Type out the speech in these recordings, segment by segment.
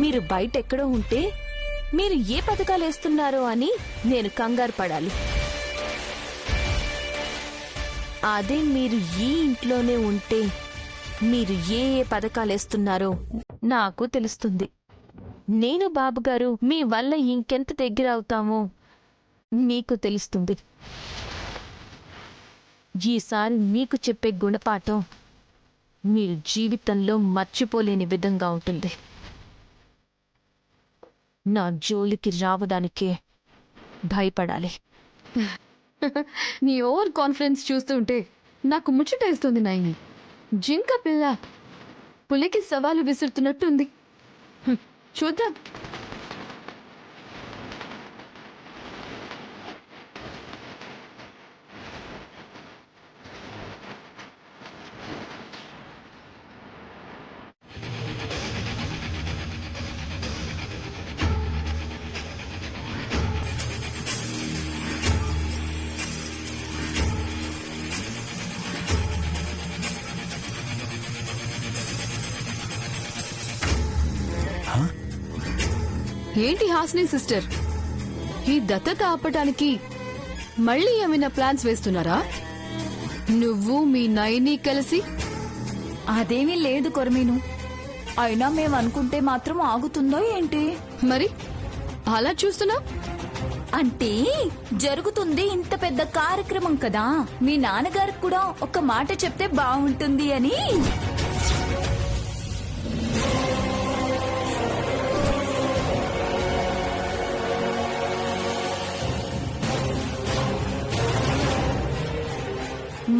మీరు బయటెక్కడో ఉంటే మీరు ఏ పథకాలేస్తున్నారో అని నేను కంగారు పడాలి. అదే మీరు ఈ ఇంట్లోనే ఉంటే మీరు ఏ పథకాలేస్తున్నారో నాకు తెలుస్తుంది. నేను బాబుగారు మీ వల్ల ఇంకెంత దగ్గర అవుతామో మీకు తెలుస్తుంది. ఈసారి మీకు చెప్పే గుణపాఠం మీరు జీవితంలో మర్చిపోలేని విధంగా ఉంటుంది. నా జోలికి రావడానికే భయపడాలి. నీ ఓవర్ కాన్ఫిడెన్స్ చూస్తుంటే నాకు ముచ్చటేస్తుంది నాయని. జింక పిల్ల పులికి సవాలు విసురుతున్నట్టుంది. చూద్దాం. ఏంటి హాస్ని సిస్టర్, ఈ దత్తత ఆపటానికి మళ్ళీ ఏమైనా ప్లాన్స్ వేస్తున్నారా? నువ్వు మీ నయని కలిసి? అదేమీ లేదు కొరమీను. అయినా మేమనుకుంటే మాత్రం ఆగుతుందో ఏంటి? మరి అలా చూస్తున్నా? అంటే జరుగుతుంది ఇంత పెద్ద కార్యక్రమం కదా, మీ నాన్నగారికి కూడా ఒక మాట చెప్తే బాగుంటుంది అని.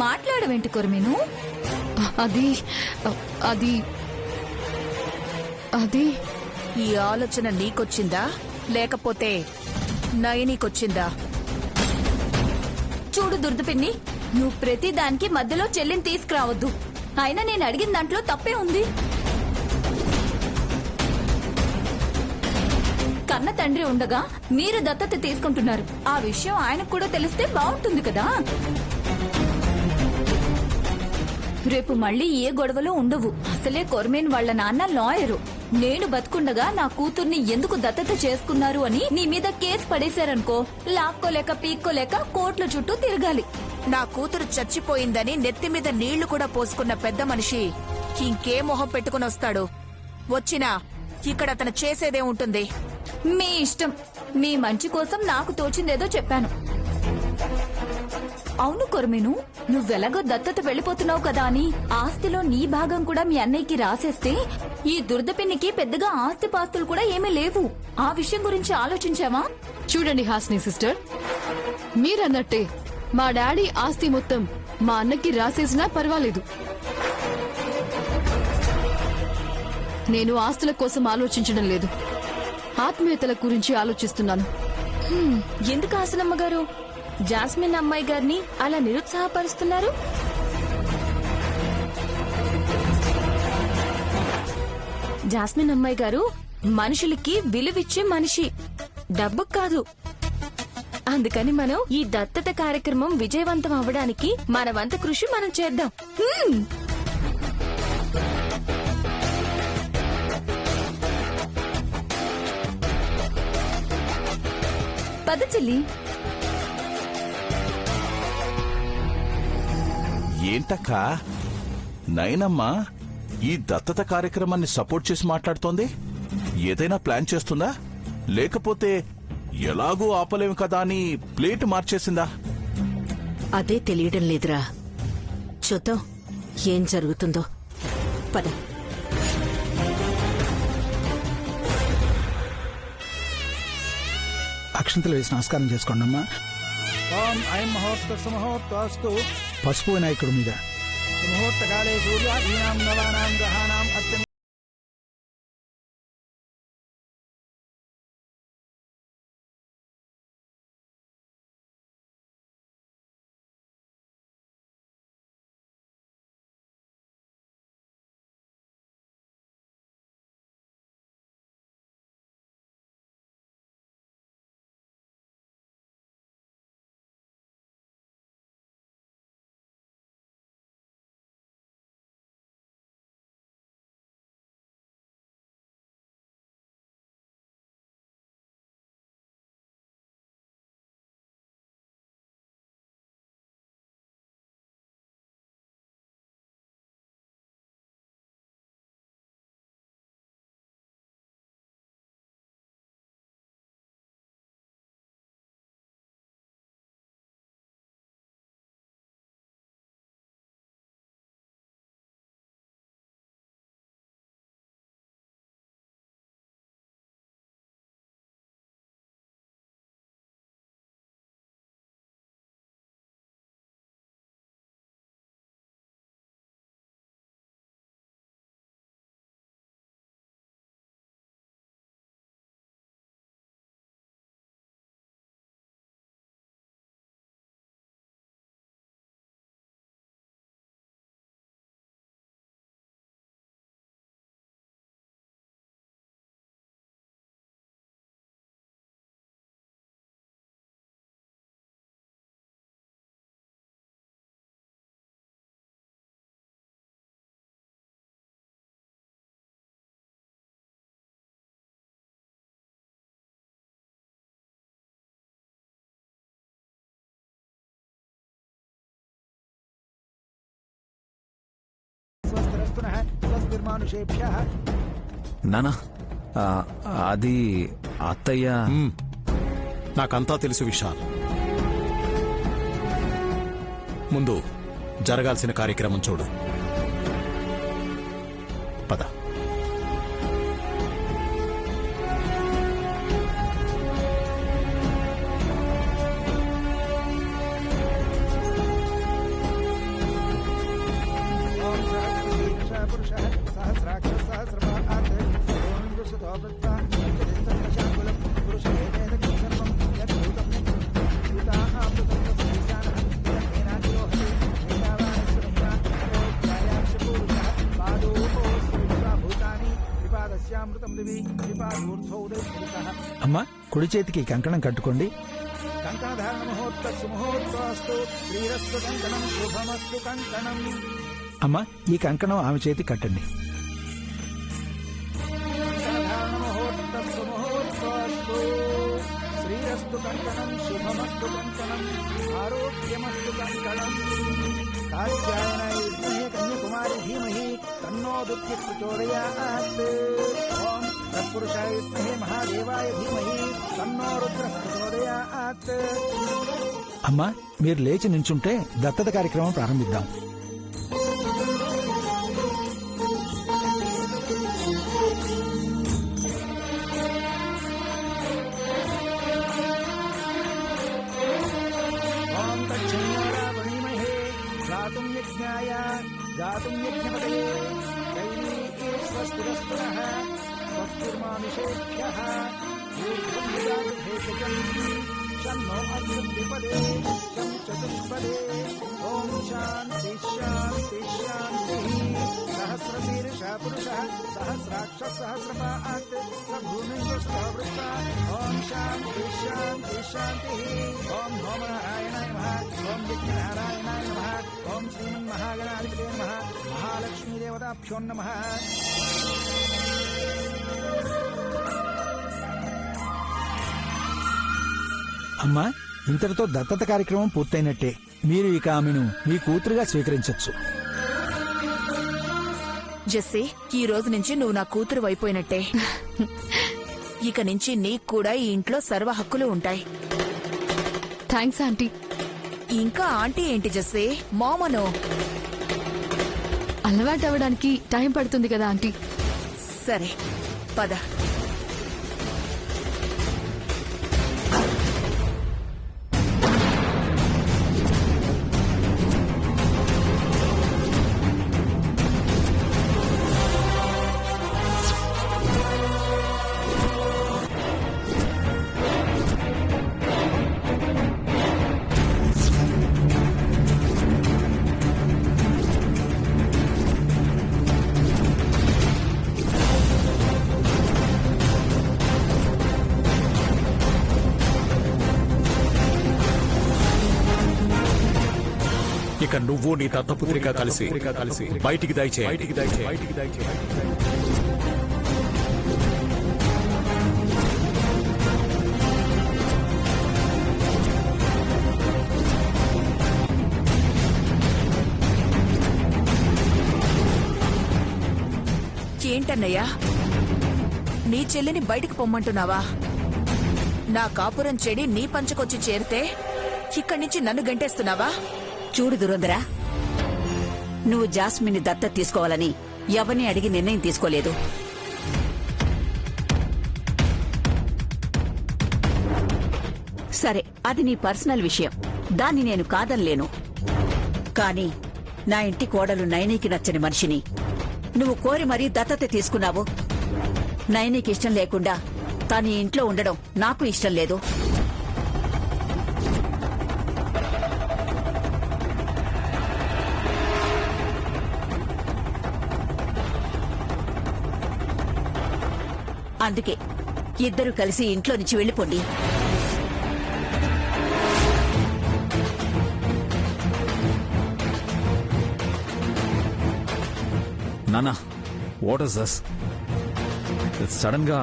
మాట్లాడవేంటి కొరమీను? అది అది అది ఈ ఆలోచన నీకొచ్చిందా లేకపోతే నయనీకొచ్చిందా? చూడు దుర్దపిన్ని, నువ్వు ప్రతి దానికి మధ్యలో చెల్లిని తీసుకురావద్దు. అయినా నేను అడిగిన దాంట్లో తప్పే ఉంది. కన్న తండ్రి ఉండగా మీరు దత్తత తీసుకుంటున్నారు. ఆ విషయం ఆయనకు కూడా తెలిస్తే బాగుంటుంది కదా. రేపు మళ్ళీ ఏ గొడవలు ఉండవు. అసలే కొరమేన్ వాళ్ల నాన్న లాయరు. నేను బతుకుండగా నా కూతుర్ని ఎందుకు దత్తత చేసుకున్నారు అని నీ మీద కేసు పడేశారనుకో, లాక్కోలేక పీక్కోలేక కోర్టుల చుట్టూ తిరగాలి. నా కూతురు చచ్చిపోయిందని నెత్తిమీద నీళ్లు కూడా పోసుకున్న పెద్ద మనిషి ఇంకే మొహం పెట్టుకుని వస్తాడు? వచ్చినా ఇక్కడ అతను చేసేదే ఉంటుంది. మీ ఇష్టం. మీ మంచి కోసం నాకు తోచిందేదో చెప్పాను. అవును కొరమేను, నువ్వెలాగో దత్తత వెళ్లిపోతున్నావు కదా అని ఆస్తిలో నీ భాగం కూడా మీ అన్నయ్యకి రాసేస్తే ఈ దుర్దపిన్నికి పెద్దగా ఆస్తి పాస్తులు కూడా ఏమీ లేవు. ఆ విషయం గురించి ఆలోచించావా? చూడండి హాస్ని సిస్టర్, మీరన్నట్టే మా డాడీ ఆస్తి మొత్తం మా అన్నకి రాసేసినా పర్వాలేదు. నేను ఆస్తుల కోసం ఆలోచించడం లేదు, ఆత్మీయతల గురించి ఆలోచిస్తున్నాను. ఎందుకు హాసనమ్మ గారు జాస్మిన్ అమ్మాయి గారిని అలా నిరుత్సాహపరుస్తున్నారు? జాస్మిన్ అమ్మాయి గారు మనుషులకి విలువిచ్చే మనిషి, డబ్బు కాదు. అందుకని మనం ఈ దత్తత కార్యక్రమం విజయవంతం అవ్వడానికి మనవంత కృషి మనం చేద్దాం. పద చెల్లి. ఏంటక్కా నయనమ్మ ఈ దత్తత కార్యక్రమాన్ని సపోర్ట్ చేసి మాట్లాడుతోంది? ఏదైనా ప్లాన్ చేస్తుందా లేకపోతే ఎలాగూ ఆపలేము కదా అని ప్లేట్ మార్చేసిందా? అదే తెలియడం లేదురా. చూద్దాం ఏం జరుగుతుందో. పద. అక్షంతలు వేసి నమస్కారం చేసుకోండి అమ్మా. పసుపు వినాయకుడి మీద ముహూర్తకాలే సూర్యాదీనాం నవానాం గ్రహాణాం అత్యంత స్వస్తిర్మానుషేభ్యః. నానా అది అత్తయ్య. నాకంతా తెలుసు విశాల్. ముందు జరగాల్సిన కార్యక్రమం చూడు. పద. ఓం సహస్రశీర్ష పురుషః సహస్రాక్ష సహస్రపాత్ సర్వోంగుసుతో వృత్తా చతుర్దశాంగులం పురుషేవేదకం సర్వం యద్భూతం యద్భూతా ఆప్లుతం తస్మైశానః యన్నేనాద్యోహతి ఏతావానస్య మహిమా ఛాయాక్ష పురుషః పాదోపోస్య విశ్వాభూతాని విపాదస్యామృతం దివి విపాదూర్ధ్వౌ ఉదయస్మృతః. అమ్మ, కుడి చేతికి కంకణం కట్టుకోండి. కంకణధారణ ముహూర్త సుముహూర్తోస్తు శ్రీరస్తు కంకణం శుభమస్తు కంకణం. అమ్మ, ఈ కంకణం ఆమె చేతి కట్టండి. కంకణధారణ ముహూర్త సుముహూర్తోస్తు శ్రీరస్తు కంకణం శుభమస్తు కంకణం ఆరోగ్యమస్తు కంకణం. కాత్యాయనాయ విద్మహే కన్యాకుమారి ధీమహి తన్నో దుర్గి ప్రచోదయాత్. ఓం తత్పురుషాయ విద్మహే మహాదేవాయ ధీమహి తన్నో రుద్ర ప్రచోదయాత్. అమ్మా, మీరు లేచి నించుంటే దత్తత కార్యక్రమం ప్రారంభిద్దాం. ఓం తచ్చన్యారావణీమహే గాతుం యజ్ఞాయ గాతుం యజ్ఞపతయే దైవీ స్వస్తిరస్తునః స్వస్తిర్మానుషేభ్యః ఊర్ధ్వం దదాతు భేషజం శన్నో అగ్నిపదే శం చతుష్పదే. ఓం శాంతి శాంతి శాంతి. సహస్రశీర్ష పురుషః సహస్రాక్ష సహస్రపాత్ సభూమింగస్తవృత్త. ఓం శాంతి శాంతి శాంతి. ఓం నమో నారాయణాయ నమః. ఓం విఘ్ననారాయణాయ నమః. ఓం శ్రీమన్మహాగణాధిపతే నమః. మహాలక్ష్మీదేవతాభ్యో నమః. అమ్మా, ఇంతటితో దత్తత కార్యక్రమం పూర్తయినట్టే. మీరు ఇక ఆమెను మీ కూతురుగా స్వీకరించొచ్చు. జెస్సీ, ఈ రోజు నుంచి నువ్వు నా కూతురు అయిపోయినట్టే. ఇక నుంచి నీకు కూడా ఈ ఇంట్లో సర్వ హక్కులు ఉంటాయి. Thanks aunty. ఇంకా ఆంటీ ఏంటి జెస్సీ, మామను. అలవాటు అవ్వడానికి టైం పడుతుంది కదా ఆంటీ. సరే, పద. ఇక నువ్వు నీ దత్తపుత్రిక కలిసి బయటికి దయచేయి. ఏంటన్నయ్యా, నీ చెల్లిని బయటికి పొమ్మంటున్నావా? నా కాపురం చెడి నీ పంచకొచ్చి చేరితే ఇక్కడి నుంచి నన్ను గంటేస్తున్నావా? చూడు దురందరా, నువ్వు జాస్మిన్ని దత్తత తీసుకోవాలని ఎవరిని అడిగి నిర్ణయం తీసుకోలేదు. సరే, అది నీ పర్సనల్ విషయం, దాన్ని నేను కాదనలేను. కానీ నా ఇంటి కోడలు నయనీకి నచ్చని మనిషిని నువ్వు కోరి మరీ దత్తత తీసుకున్నావు. నయనీకి ఇష్టం లేకుండా తాను ఈ ఇంట్లో ఉండడం నాకు ఇష్టం లేదు. అందుకే ఇద్దరు కలిసి ఇంట్లో నుంచి వెళ్లిపోండి. నానా, వాట్ ఇస్ దిస్? సడన్ గా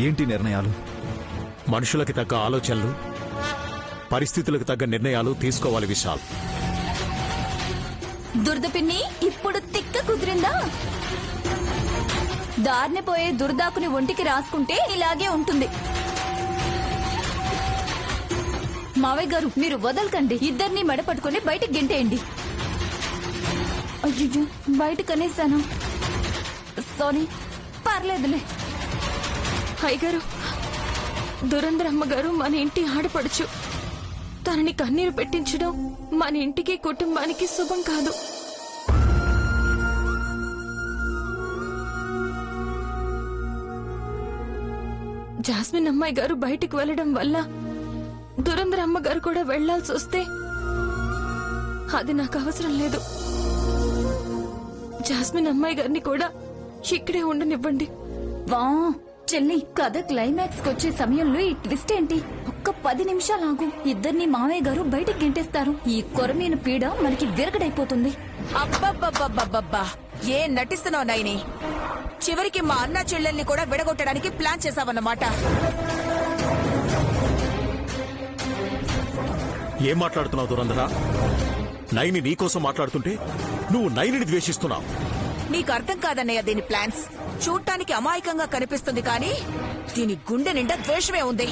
ఏంటి నిర్ణయాలు? మనుషులకి తగ్గ ఆలోచనలు, పరిస్థితులకు తగ్గ నిర్ణయాలు తీసుకోవాలి విశాల్. దురద పిన్ని ఇప్పుడు తిక్క కుదిరిందా? దారిని పోయే దుర్దాకుని ఒంటికి రాసుకుంటే ఇలాగే ఉంటుంది. మావయ్య గారు మీరు వదలకండి, ఇద్దరిని మెడపట్టుకుని బయటికి గెంటేయండి. అయ్యో బయటకు అనేసాను, సారీ. పర్లేదులే. అయ్యగారు, దురంధరమ్మ గారు మన ఇంటి ఆడపడుచు. తనని కన్నీరు పెట్టించడం మన ఇంటికి కుటుంబానికి శుభం కాదు. జాస్మిన్ అమ్మాయి గారు బయటికి వెళ్లడం వల్ల దురంధరమ్మ గారు కూడా వెళ్లాల్సి వస్తే అది నాకు అవసరం లేదు. జాస్మిన్ అమ్మాయి గారిని కూడా ఇక్కడే ఉండనివ్వండి. వా చెల్లి, కథ క్లైమాక్స్ వచ్చే సమయంలో ఈ ట్విస్ట్ ఏంటి? ఒక్క 10 నిమిషాలు ఆగు, ఇద్దరిని మావయ్య గారు బయటికి గెంటేస్తారు. ఈ కొరమీన పీడ మనకి విరగడైపోతుంది. అబ్బబ్బబ్బబ్బబ్బబ్బా, ఏం నటిస్తున్నావు నైని? చివరికి మా అన్న చెల్లెల్ని కూడా విడగొట్టడానికి ప్లాన్ చేశావన్నమాట. ఏం మాట్లాడుతున్నావు దురంధర? నైని నీకోసం మాట్లాడుతుంటే నువ్వు నైనిని ద్వేషిస్తున్నావు. నీకు అర్థం కాదన్నయ్య దీని ప్లాన్స్. చూడటానికి అమాయకంగా కనిపిస్తుంది కానీ దీని గుండె నిండా ద్వేషమే ఉంది.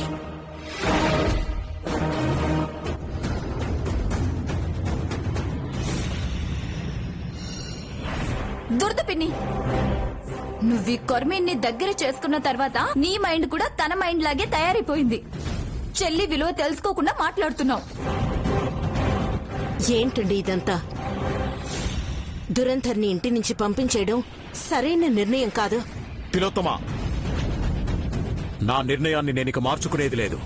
దురద పిన్ని, నువ్వు ఈ కొరమీన్ని దగ్గర చేసుకున్న తర్వాత నీ మైండ్ కూడా తన మైండ్ లాగే తయారైపోయింది. చెల్లి విలువ తెలుసుకోకుండా మాట్లాడుతున్నావు. ఏంటండి ఇదంతా? దురంధర్ని ఇంటి నుంచి పంపించేయడం సరైన నిర్ణయం కాదు. తిలోత్తమా, నా నిర్ణయాన్ని నేనిక మార్చుకునేది లేదు.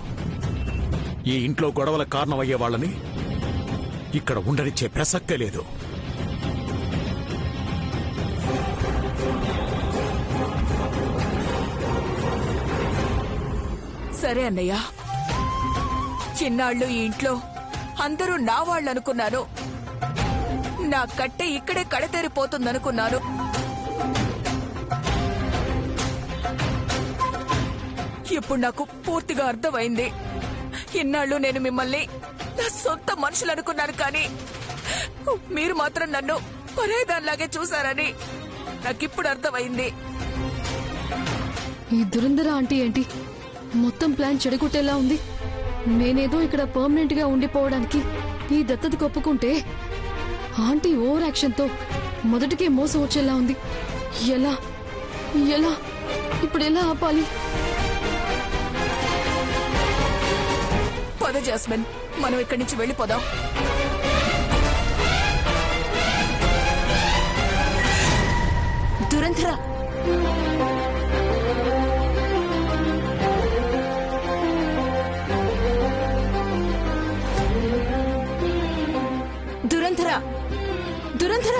ఈ ఇంట్లో గొడవల కారణమయ్యే వాళ్ళని ఇక్కడ ఉండనిచ్చే ప్రసక్తే లేదు. సరే అన్నయ్య, చిన్నాళ్ళు ఈ ఇంట్లో అందరూ నా వాళ్ళనుకున్నాను. నా కట్టె ఇక్కడే కడతేరిపోతుందనుకున్నాను. ఇప్పుడు నాకు పూర్తిగా అర్థమైంది. ఇన్నాళ్ళు నేను మిమ్మల్ని నా సొంత మనుషులు అనుకున్నాను, కానీ మీరు మాత్రం నన్ను పరాయిదానిలాగే చూశారని నాకిప్పుడు అర్థమైంది. ఈ దురంధర ఆంటీ ఏంటి మొత్తం ప్లాన్ చెడగొట్టేలా ఉంది. నేనేదో ఇక్కడ పర్మనెంట్ గా ఉండిపోవడానికి ఈ దత్తతకు ఒప్పుకుంటే ఆంటీ ఓవర్ యాక్షన్ తో మొదటికే మోసం వచ్చేలా ఉంది. ఎలా ఎలా ఇప్పుడు ఎలా ఆపాలి? పద జాస్మిన్, మనం ఇక్కడి నుంచి వెళ్ళిపోదాం. దురంధర, దురంధర, దురంధర.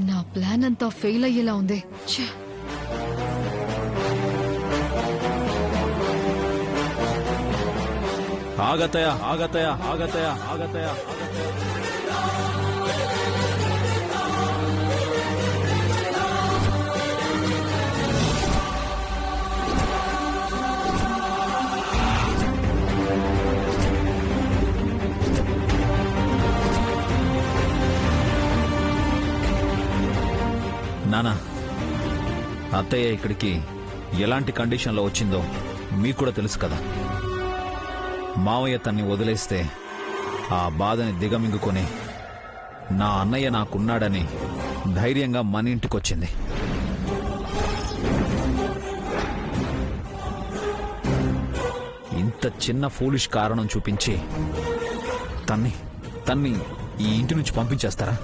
నా ప్లాన్ అంతా ఫెయిల్ అయ్యేలా ఉంది. ఛే! ఆగతయా ఆగతయా ఆగతయా ఆగతయా. నానా, అత్తయ్య ఇక్కడికి ఎలాంటి కండిషన్లో వచ్చిందో మీకు కూడా తెలుసు కదా. మావయ్య తన్ని వదిలేస్తే ఆ బాధని దిగమింగుకొని నా అన్నయ్య నాకున్నాడని ధైర్యంగా మన ఇంటికొచ్చింది. ఇంత చిన్న ఫూలిష్ కారణం చూపించి తన్ని ఈ ఇంటి నుంచి పంపించేస్తారా?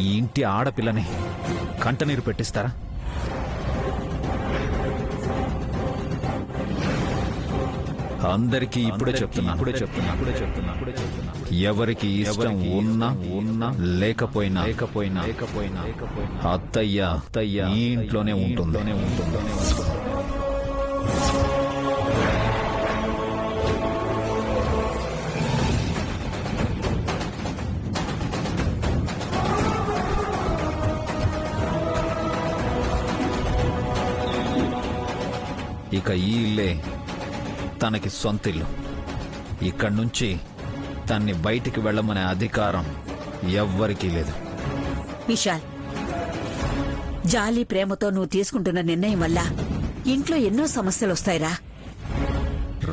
ఈ ఇంటి ఆడపిల్లని కంటనీరు పెట్టిస్తారా? అందరికీ ఇప్పుడే చెప్తున్నా, ఎవరికి ఇష్టం ఉన్నా లేకపోయినా అత్తయ్య ఈ ఇంట్లోనే ఉంటుంది. ఇక ఈ ఇల్లే తనకి సొంతిల్లు. ఇక్కడి నుంచి తన్ని బయటికి వెళ్ళమనే అధికారం ఎవ్వరికీ లేదు. విశాల్, జాలి ప్రేమతో నువ్వు తీసుకుంటున్న నిర్ణయం వల్ల ఇంట్లో ఎన్నో సమస్యలు వస్తాయిరా.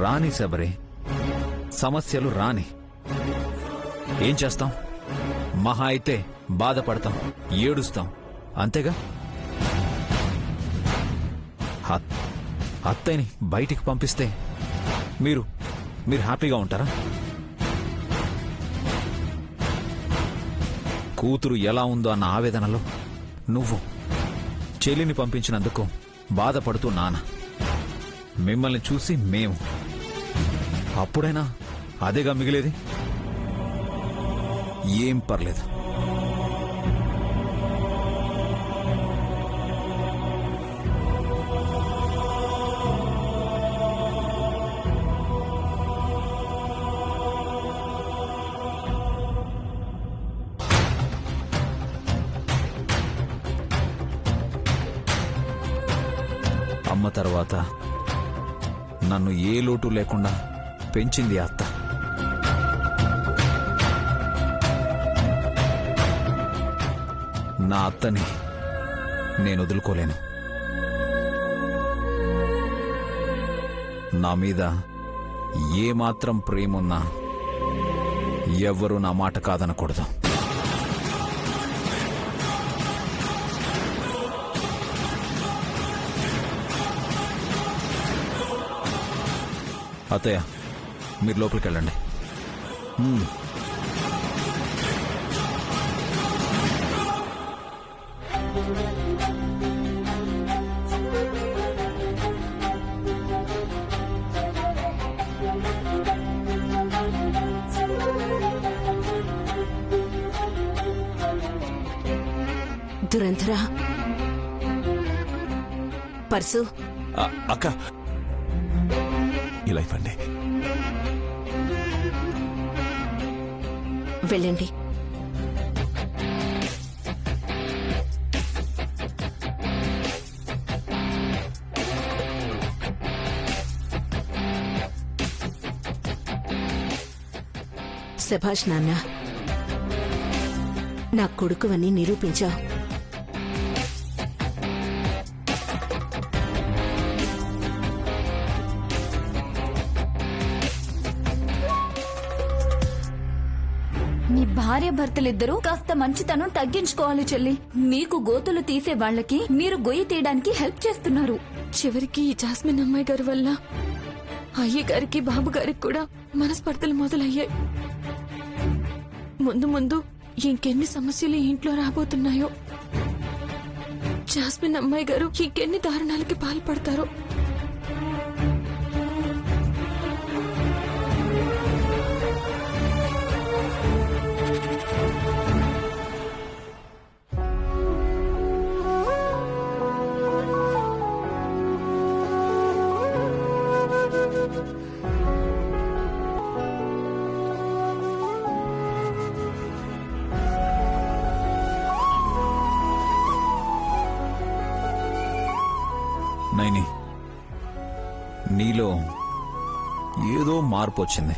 రాని శబరి, సమస్యలు రాని. ఏం చేస్తాం? మహా అయితే బాధపడతాం, ఏడుస్తాం, అంతేగా. అత్తయ్యని బయటికి పంపిస్తే మీరు హ్యాపీగా ఉంటారా? కూతురు ఎలా ఉందో అన్న ఆవేదనలో నువ్వు చెల్లిని పంపించినందుకు బాధపడుతూ నాన్న, మిమ్మల్ని చూసి మేము. అప్పుడైనా అదేగా మిగిలేది. ఏం పర్లేదు. అమ్మ తర్వాత నన్ను ఏ లోటు లేకుండా పెంచింది అత్త. నా అత్తని నేను వదులుకోలేను. నా మీద ఏమాత్రం ప్రేమున్నా ఎవ్వరూ నా మాట కాదనకూడదు. అత్తయ్య, మీరు లోపలికి వెళ్ళండి. దురంధరా, పర్సు అక్క, ఇలా ఇవ్వండి. వెళ్ళండి. శభాష్ నాన్న, నా కొడుకువని నిరూపించావు. మీ భార్య భర్తలిద్దరూ కాస్త మంచితనం తగ్గించుకోవాలి చెల్లి. మీకు గోతులు తీసే వాళ్ళకి మీరు గొయ్యి తీయడానికి హెల్ప్ చేస్తున్నారు. చివరికి ఈ జాస్మిన్ అమ్మాయి గారి వల్ల అయ్య గారికి బాబు గారికి కూడా మనస్పర్ధలు మొదలయ్యాయి. ముందు ముందు ఇంకెన్ని సమస్యలు ఈ ఇంట్లో రాబోతున్నాయో. జాస్మిన్ అమ్మాయి గారు ఇంకెన్ని దారుణాలకి పాల్పడతారో. నైని, నీలో ఏదో మార్పు వచ్చింది.